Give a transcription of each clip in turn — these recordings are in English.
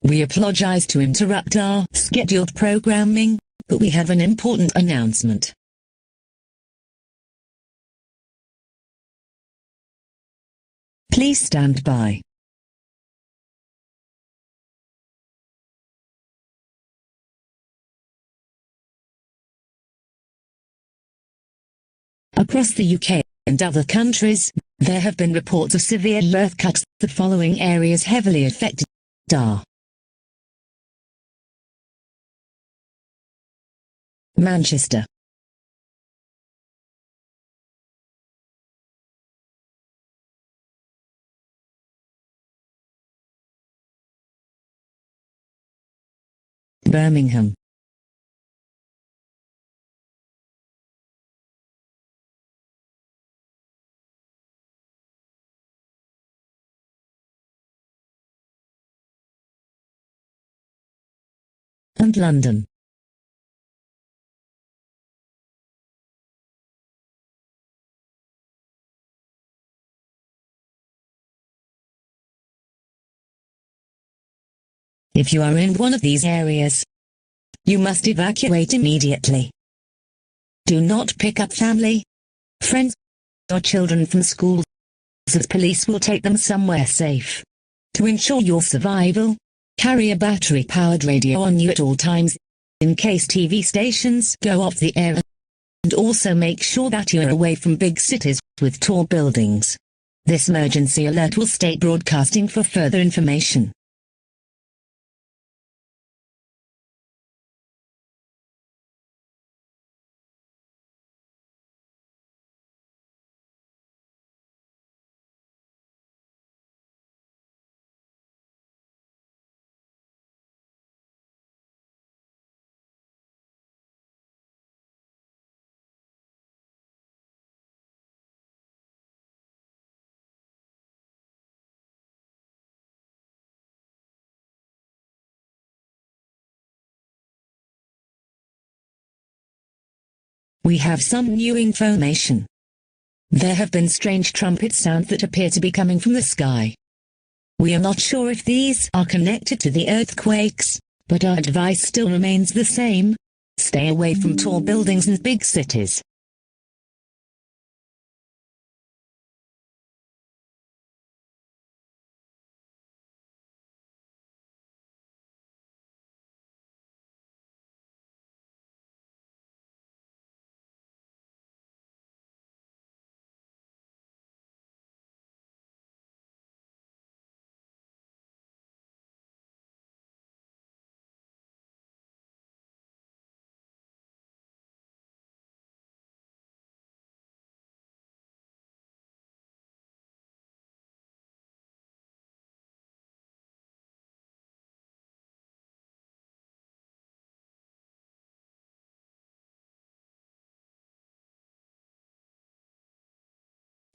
We apologize to interrupt our scheduled programming, but we have an important announcement. Please stand by. Across the UK and other countries, there have been reports of severe earthquakes. The following areas heavily affected are: Manchester, Birmingham, and London. If you are in one of these areas, you must evacuate immediately. Do not pick up family, friends, or children from school, as police will take them somewhere safe. To ensure your survival, carry a battery-powered radio on you at all times, in case TV stations go off the air, and also make sure that you are away from big cities with tall buildings. This emergency alert will stay broadcasting for further information. We have some new information. There have been strange trumpet sounds that appear to be coming from the sky. We are not sure if these are connected to the earthquakes, but our advice still remains the same: stay away from tall buildings and big cities.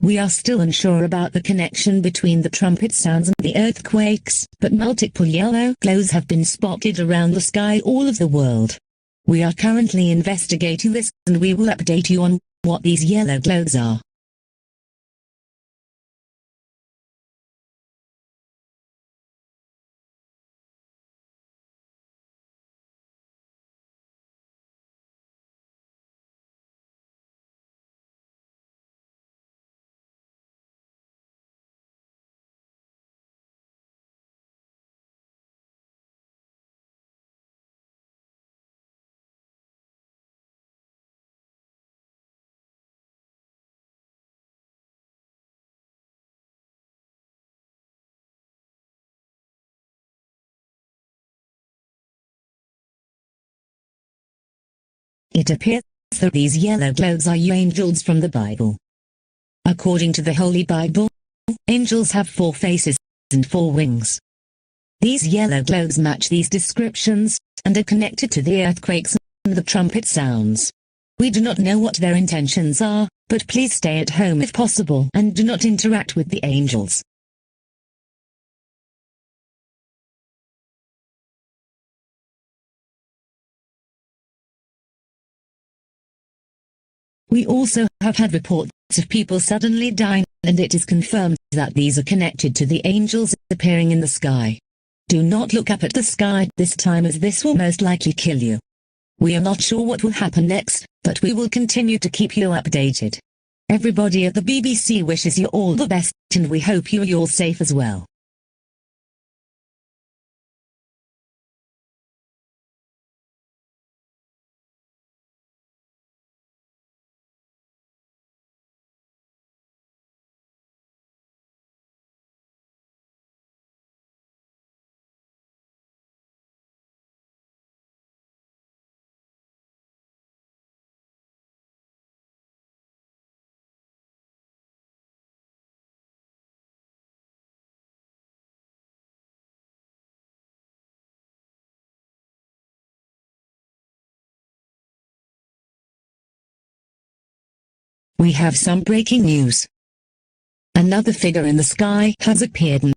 We are still unsure about the connection between the trumpet sounds and the earthquakes, but multiple yellow glows have been spotted around the sky all of the world. We are currently investigating this, and we will update you on what these yellow glows are. It appears that these yellow glows are angels from the Bible. According to the Holy Bible, angels have 4 faces and 4 wings. These yellow glows match these descriptions, and are connected to the earthquakes and the trumpet sounds. We do not know what their intentions are, but please stay at home if possible and do not interact with the angels. We also have had reports of people suddenly dying, and it is confirmed that these are connected to the angels appearing in the sky. Do not look up at the sky this time, as this will most likely kill you. We are not sure what will happen next, but we will continue to keep you updated. Everybody at the BBC wishes you all the best, and we hope you're all safe as well. We have some breaking news. Another figure in the sky has appeared, and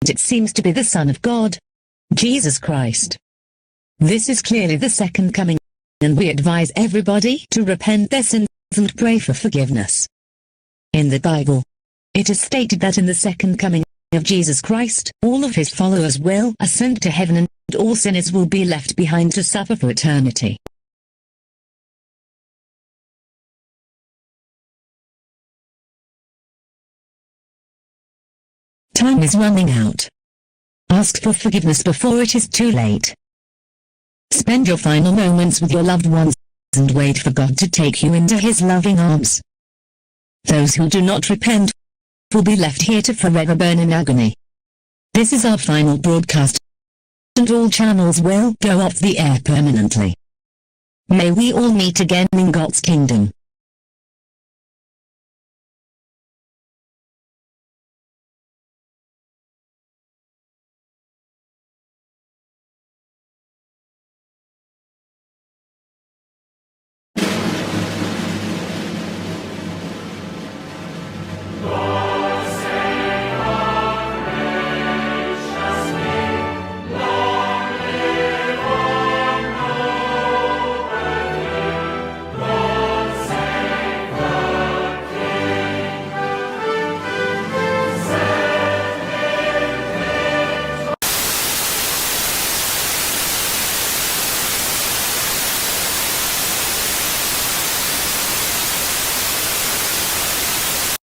it seems to be the Son of God, Jesus Christ. This is clearly the second coming, and we advise everybody to repent their sins and pray for forgiveness. In the Bible, it is stated that in the second coming of Jesus Christ, all of his followers will ascend to heaven, and all sinners will be left behind to suffer for eternity. Time is running out. Ask for forgiveness before it is too late. Spend your final moments with your loved ones, and wait for God to take you into his loving arms. Those who do not repent will be left here to forever burn in agony. This is our final broadcast, and all channels will go off the air permanently. May we all meet again in God's kingdom.